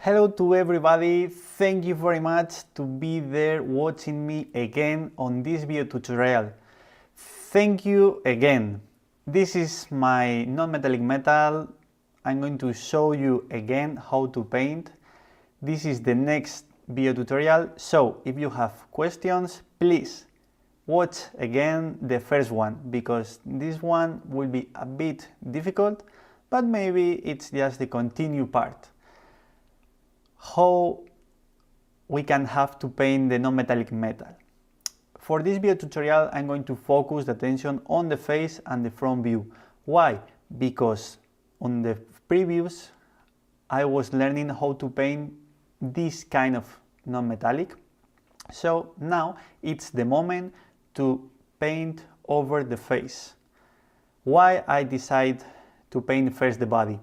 Hello to everybody, thank you very much to be there watching me again on this video tutorial. Thank you again. This is my non-metallic metal. I'm going to show you again how to paint. This is the next video tutorial, so if you have questions, please watch again the first one, because this one will be a bit difficult, but maybe it's just the continue part. How we can have to paint the non-metallic metal. For this video tutorial, I'm going to focus the attention on the face and the front view. Why? Because on the previous, I was learning how to paint this kind of non-metallic. So now it's the moment to paint over the face. Why I decide to paint first the body?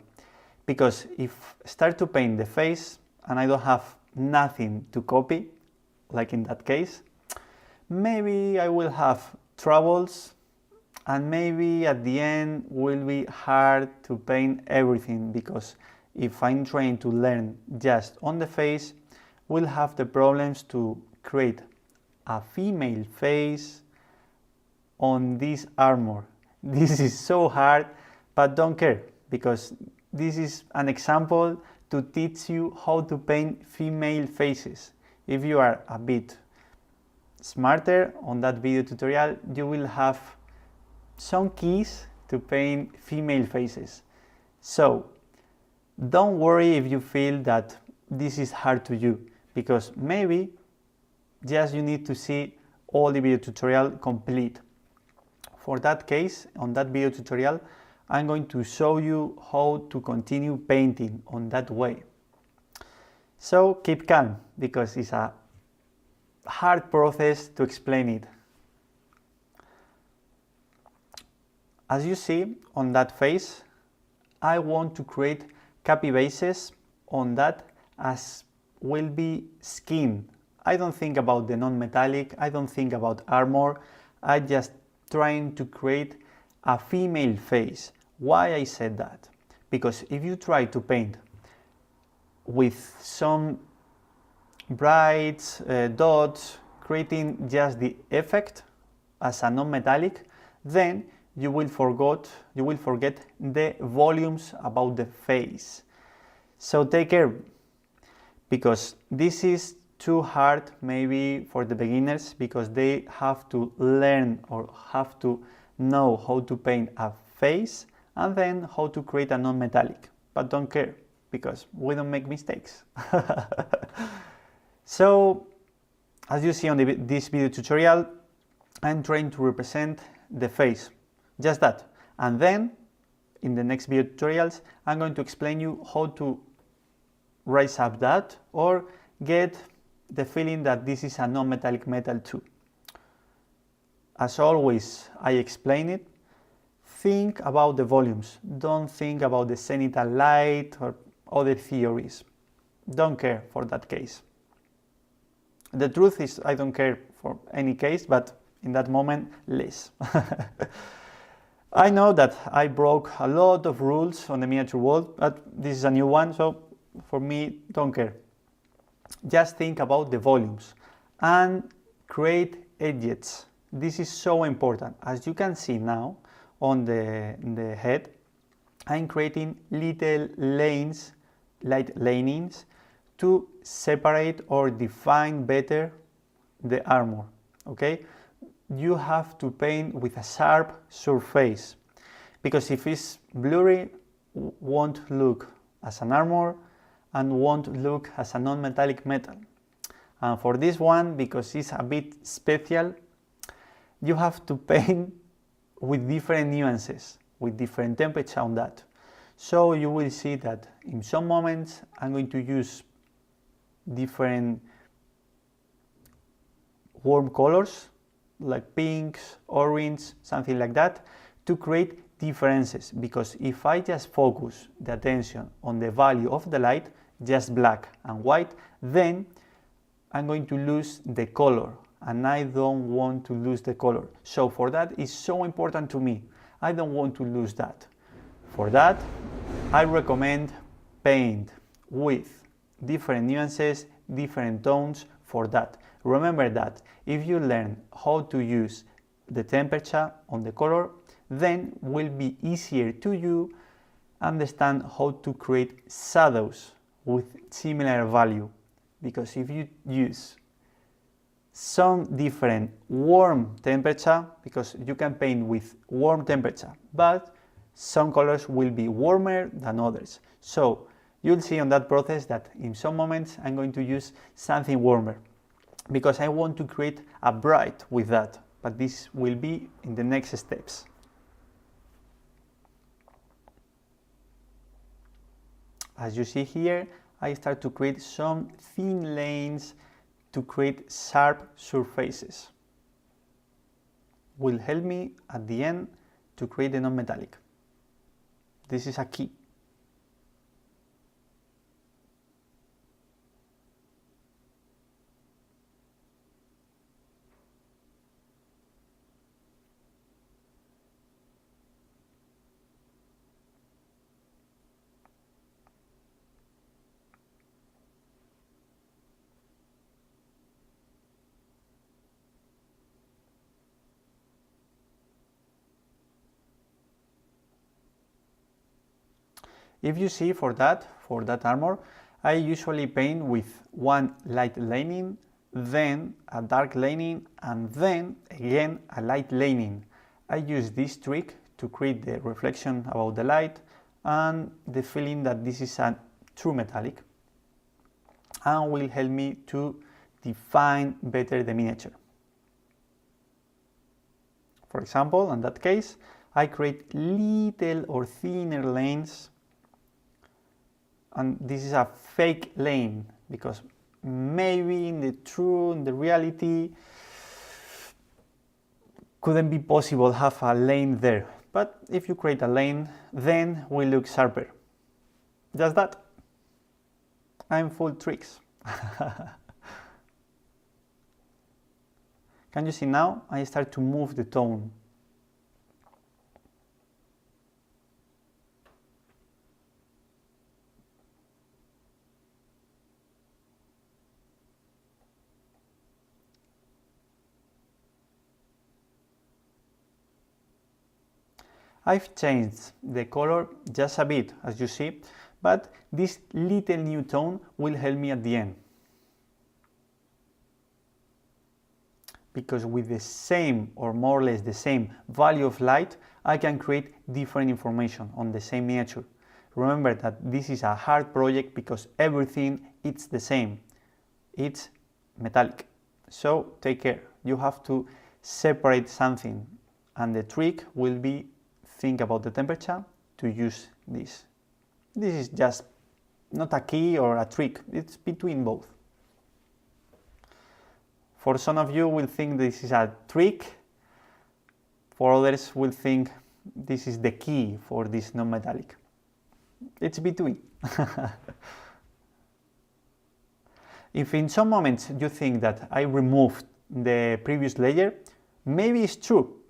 Because if I start to paint the face and I don't have nothing to copy, like in that case, maybe I will have troubles, and maybe at the end will be hard to paint everything, because if I'm trying to learn just on the face, we'll have the problems to create a female face on this armor. This is so hard, but don't care, because this is an example to teach you how to paint female faces. If you are a bit smarter on that video tutorial, you will have some keys to paint female faces. So don't worry if you feel that this is hard to you, because maybe just you need to see all the video tutorial complete. For that case, on that video tutorial, I'm going to show you how to continue painting on that way. So keep calm, because it's a hard process to explain it. As you see on that face, I want to create capibases on that as will be skin. I don't think about the non-metallic, I don't think about armor, I just trying to create a female face. Why I said that? Because if you try to paint with some bright dots, creating just the effect as a non-metallic, then you will forget the volumes about the face. So take care, because this is too hard maybe for the beginners, because they have to learn or have to know how to paint a face and then how to create a non-metallic. But don't care, because we don't make mistakes. So as you see on this video tutorial, I'm trying to represent the face, just that. And then in the next video tutorials, I'm going to explain you how to raise up that or get the feeling that this is a non-metallic metal too. As always, I explain it. Think about the volumes. Don't think about the zenithal light or other theories. Don't care for that case. The truth is, I don't care for any case, but in that moment, less. I know that I broke a lot of rules on the miniature world, but this is a new one, so for me, don't care. Just think about the volumes and create edges. This is so important. As you can see now on the head, I'm creating little lanes, light lanings, to separate or define better the armor. Okay? You have to paint with a sharp surface, because if it's blurry, won't look as an armor and won't look as a non-metallic metal. And for this one, because it's a bit special, you have to paint with different nuances, with different temperature on that. So you will see that in some moments I'm going to use different warm colors, like pinks, orange, something like that, to create differences. Because if I just focus the attention on the value of the light, just black and white, then I'm going to lose the color, and I don't want to lose the color. So for that, it's so important to me. I don't want to lose that. For that, I recommend paint with different nuances, different tones for that. Remember that if you learn how to use the temperature on the color, then will be easier to you understand how to create shadows with similar value. Because if you use some different warm temperature, because you can paint with warm temperature, but some colors will be warmer than others. So you'll see on that process that in some moments I'm going to use something warmer because I want to create a bright with that, but this will be in the next steps. As you see here, I start to create some thin lanes to create sharp surfaces. Will help me at the end to create the non-metallic. This is a key. If you see for that armor, I usually paint with one light laning, then a dark laning, and then again a light laning. I use this trick to create the reflection about the light and the feeling that this is a true metallic, and will help me to define better the miniature. For example, in that case, I create little or thinner lanes, and this is a fake lane because maybe in the reality couldn't be possible to have a lane there, but if you create a lane, then will look sharper. Just that. I'm full tricks. Can you see now? I start to move the tone. I've changed the color just a bit, as you see, but this little new tone will help me at the end. Because with the same or more or less the same value of light, I can create different information on the same miniature. Remember that this is a hard project because everything is the same. It's metallic. So take care. You have to separate something, and the trick will be think about the temperature to use this. This is just not a key or a trick, it's between both. For some of you will think this is a trick, for others will think this is the key for this non-metallic. It's between. If in some moments you think that I removed the previous layer, maybe it's true,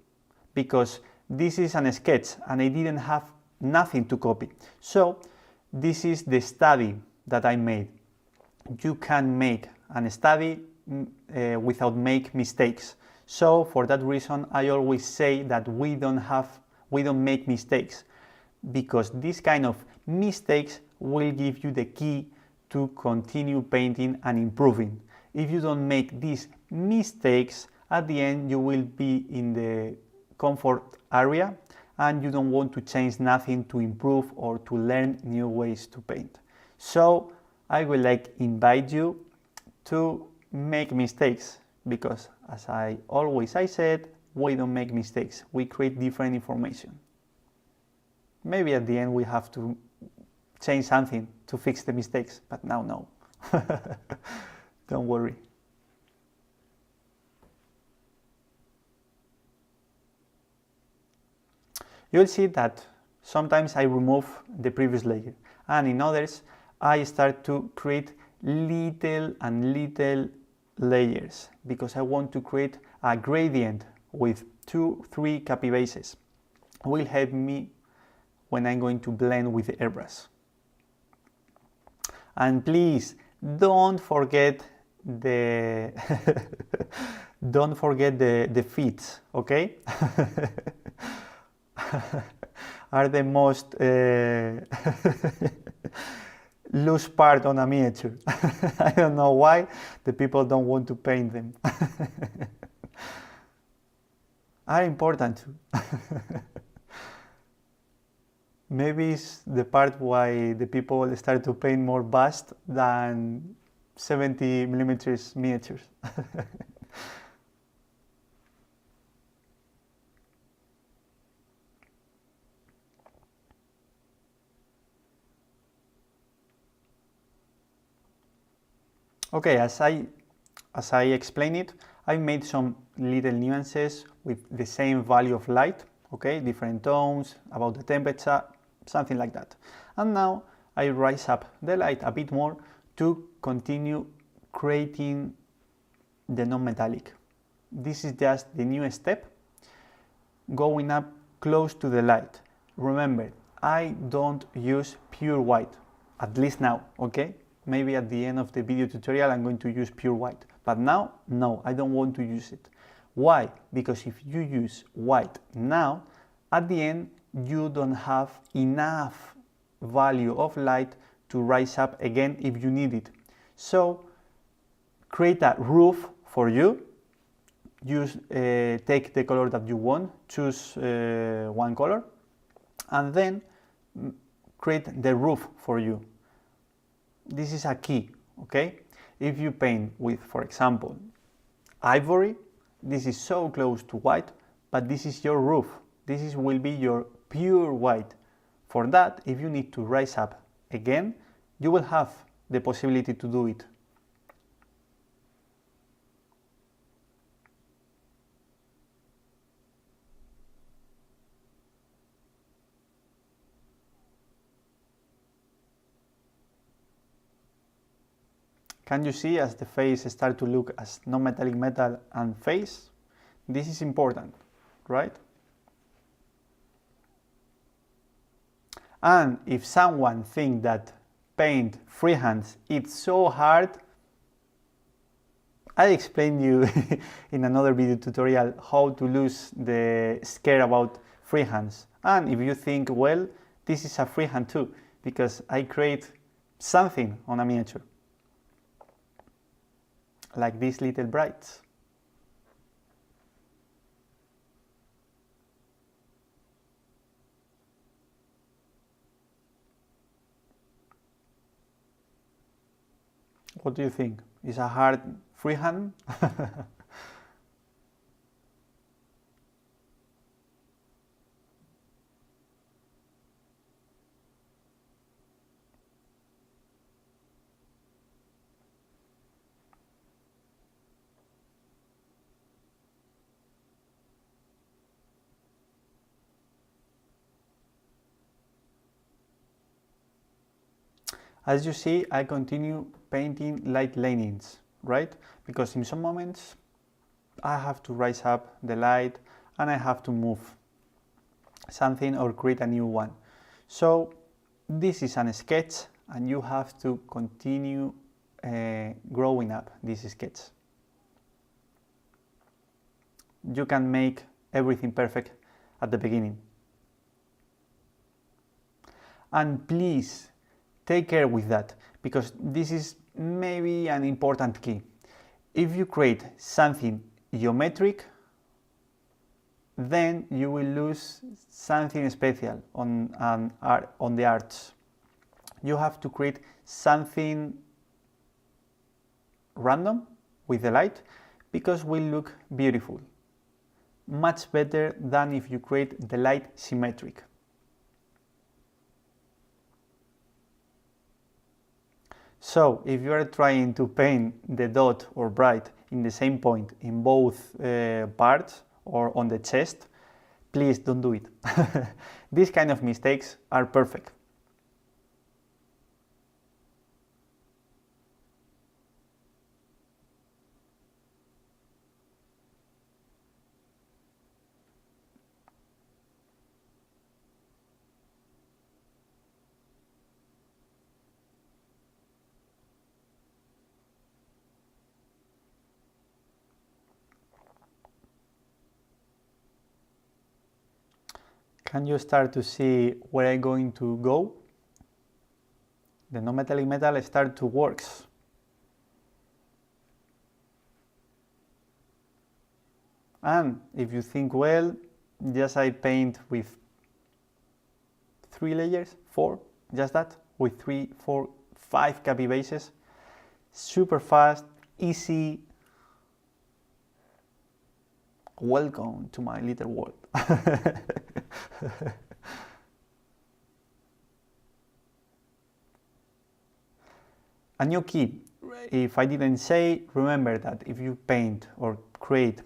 because this is a sketch and I didn't have nothing to copy. So this is the study that I made. You can make a study without make mistakes. So for that reason, I always say that we don't make mistakes, because this kind of mistakes will give you the key to continue painting and improving. If you don't make these mistakes, at the end you will be in the comfort area and you don't want to change nothing to improve or to learn new ways to paint. So I would like invite you to make mistakes, because as I said, we don't make mistakes, we create different information. Maybe at the end we have to change something to fix the mistakes, but now no. Don't worry. You'll see that sometimes I remove the previous layer, and in others I start to create little and little layers, because I want to create a gradient with 2-3 capibases. Will help me when I'm going to blend with the airbrush. And please don't forget the don't forget the feet, okay? Are the most loose part on a miniature. I don't know why the people don't want to paint them. Are important too. Maybe it's the part why the people start to paint more bust than 70 millimeters miniatures. Okay, as I explained it, I made some little nuances with the same value of light, okay, different tones, about the temperature, something like that. And now I raise up the light a bit more to continue creating the non-metallic. This is just the new step, going up close to the light. Remember, I don't use pure white, at least now, okay? Maybe at the end of the video tutorial I'm going to use pure white, but now, no, I don't want to use it. Why? Because if you use white now, at the end you don't have enough value of light to rise up again if you need it. So create a roof for you. Use take the color that you want, choose one color, and then create the roof for you. This is a key, okay? If you paint with, for example, ivory, this is so close to white, but this is your roof. This will be your pure white. For that, if you need to rise up again, you will have the possibility to do it. Can you see as the face start to look as non-metallic metal and face? This is important, right? And if someone thinks that paint freehands it's so hard, I explained you in another video tutorial how to lose the scare about freehands. And if you think, well, this is a freehand too, because I create something on a miniature. Like these little brights. What do you think? Is a hard freehand? As you see, I continue painting light lanings, right? Because in some moments I have to rise up the light and I have to move something or create a new one. So this is a sketch and you have to continue growing up this sketch. You can make everything perfect at the beginning. And please, take care with that, because this is maybe an important key. If you create something geometric, then you will lose something special on the arts. You have to create something random with the light, because it will look beautiful. Much better than if you create the light symmetric. So if you are trying to paint the dot or bright in the same point in both parts or on the chest, please don't do it. These kind of mistakes are perfect. Can you start to see where I'm going to go? The non-metallic metal start to work. And if you think well, just I paint with 3 layers, 4, just that, with 3, 4, 5 capibases. Super fast, easy. Welcome to my little world. A new key, if I didn't say, remember that if you paint or create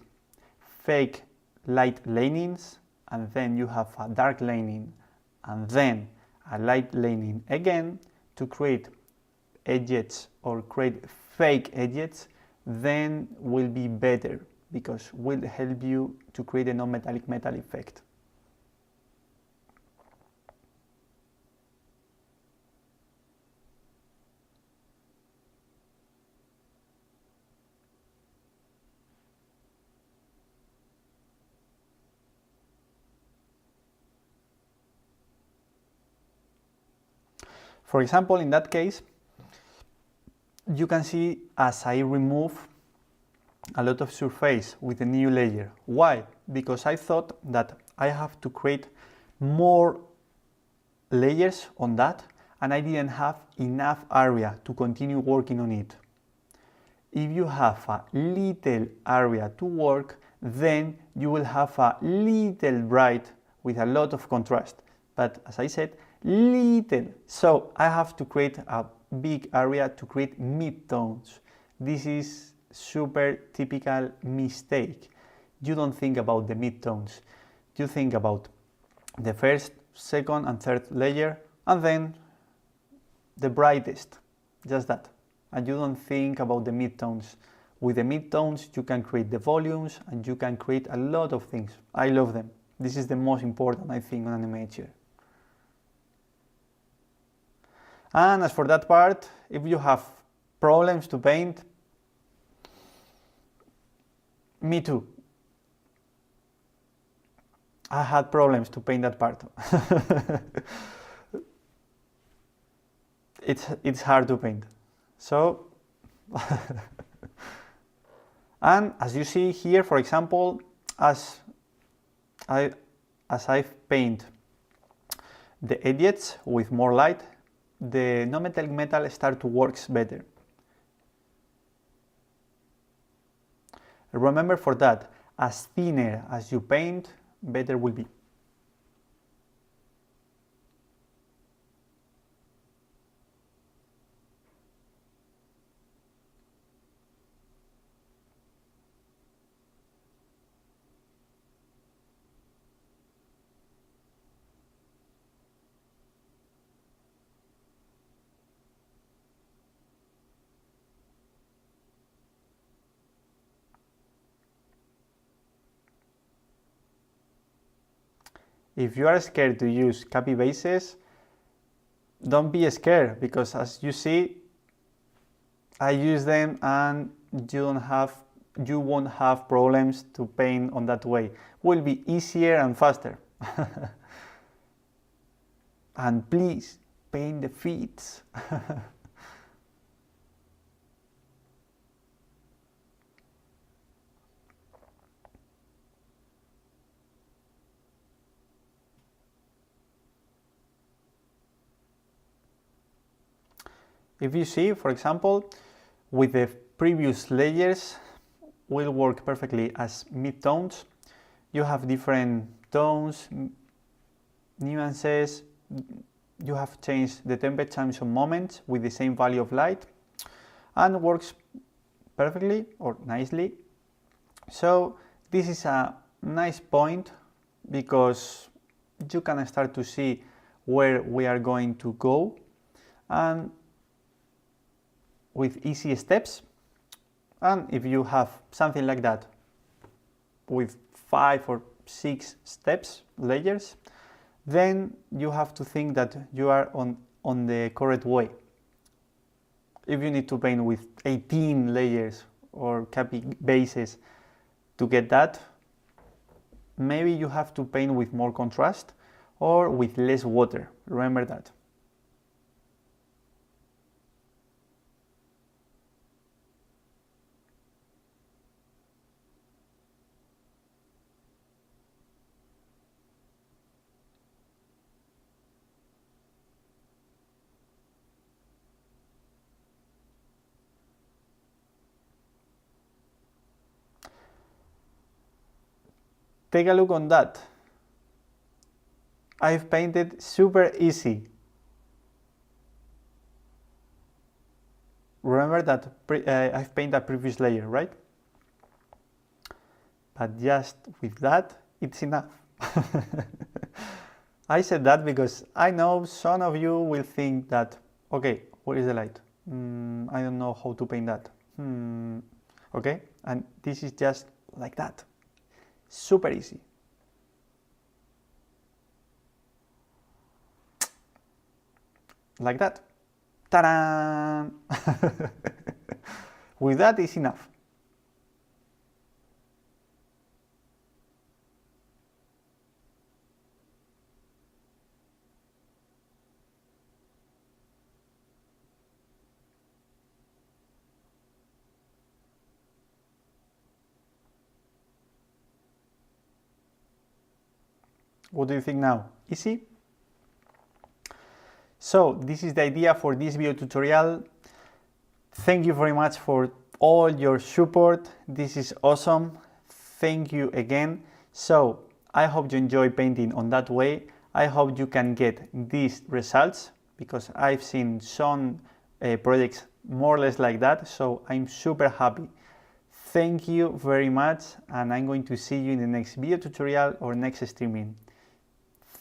fake light lanings, and then you have a dark laning, and then a light laning again, to create edges or create fake edges, then will be better, because will help you to create a non-metallic metal effect. For example, in that case, you can see as I remove a lot of surface with a new layer. Why? Because I thought that I have to create more layers on that, and I didn't have enough area to continue working on it. If you have a little area to work, then you will have a little bright with a lot of contrast. But as I said, little. So I have to create a big area to create mid-tones. This is super typical mistake. You don't think about the mid-tones. You think about the first, second and third layer, and then the brightest, just that. And you don't think about the mid-tones. With the mid-tones, you can create the volumes and you can create a lot of things. I love them. This is the most important, I think, on animator. And as for that part, if you have problems to paint, me too. I had problems to paint that part. It's hard to paint. So, and as you see here, for example, as I paint the edges with more light, the non-metallic metal start to work better. Remember for that, as thinner as you paint, better will be. If you are scared to use capibases, don't be scared, because as you see, I use them and you won't have problems to paint on that way. Will be easier and faster. And please paint the feet. If you see, for example, with the previous layers will work perfectly as mid-tones. You have different tones, nuances, you have changed the temperature in some moments with the same value of light, and works perfectly or nicely. So this is a nice point, because you can start to see where we are going to go, and with easy steps. And if you have something like that with 5 or 6 steps, layers, then you have to think that you are on the correct way. If you need to paint with 18 layers or capibases to get that, maybe you have to paint with more contrast, or with less water. Remember that. Take a look on that. I've painted super easy. Remember that I've painted a previous layer, right? But just with that, it's enough. I said that because I know some of you will think that, okay, where is the light? I don't know how to paint that. Okay, and this is just like that. Super easy. Like that. Ta-da! With that is enough. What do you think now? Easy? So this is the idea for this video tutorial. Thank you very much for all your support. This is awesome. Thank you again. So I hope you enjoy painting on that way. I hope you can get these results because I've seen some projects more or less like that. So I'm super happy. Thank you very much, and I'm going to see you in the next video tutorial or next streaming.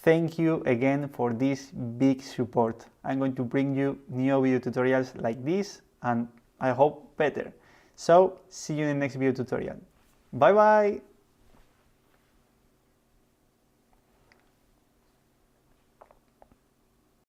Thank you again for this big support. I'm going to bring you new video tutorials like this, and I hope better. So see you in the next video tutorial. Bye bye!